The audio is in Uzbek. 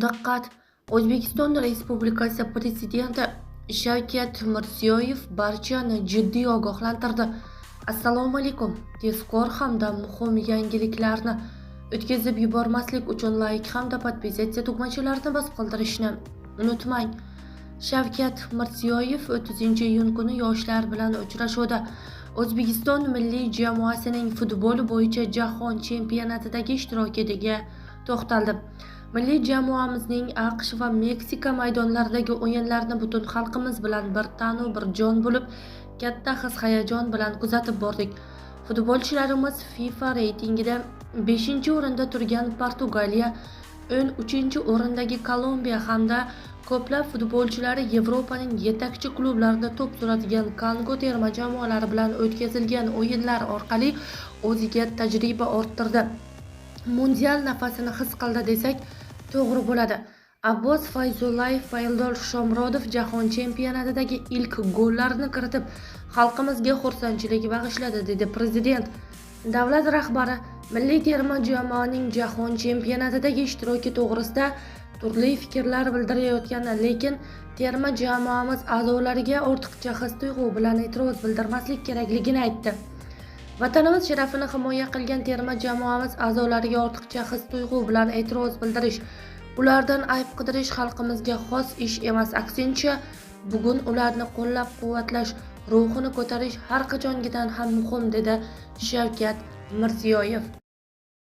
Diqqat! O'zbekiston Respublikasi Prezidenti Shavkat Mirziyoyev barchani jiddiy ogohlantirdi. Assalomu alaykum. Tezkor hamda muhim yangiliklarni o'tkazib yubormaslik uchun like hamda podpisatsiya tugmachalarini bosib qoldirishni unutmang. Shavkat Mirziyoyev 30-iyun kuni yoshlar bilan uchrashuvda O'zbekiston milliy jamoasining futbol bo'yicha jahon chempionatidagi ishtirokiga to'xtaldi. Milliy jamoamizning AQSh va Meksika maydonlaridagi o'yinlarni butun xalqimiz bilan bir tanu bir jon bo'lib, katta his-hayajon bilan kuzatib bordik. Futbolchilarimiz FIFA reytingida 5-o'rinda turgan Portugaliya, 13-o'rindagi Kolumbiya hamda ko'plab futbolchilari Yevropaning yetakchi klublarida to'p suradigan Kongo terma jamoalari bilan o'tkazilgan o'yinlar orqali o'ziga tajriba orttirdi. Mundial nafasini his qildi desak to'g'ri bo'ladi. Abbos Fayzullayev va Eldor Shomurodov jahon chempionatidagi ilk gollarini kiritib, xalqimizga xursandchilik bag'ishladi, dedi Prezident. Davlat rahbari milliy terma jamoaning jahon chempionatidagi ishtiroki to'g'risida turli fikrlar bildirayotgani, lekin terma jamoamiz a'zolariga ortiqcha his-tuyg'u bilan e'tiroz bildirmaslik kerakligini aytdi. Vatanimiz sharafini himoya qilgan terma jamoamiz a'zolariga ortiqcha his-tuyg'u bilan e'tiroz bildirish, ulardan ayb qidirish xalqimizga xos ish emas, aksincha, bugun ularni qo'llab-quvvatlash, ruhini ko'tarish har qachongidan ham muhim, dedi Shavkat Mirziyoyev.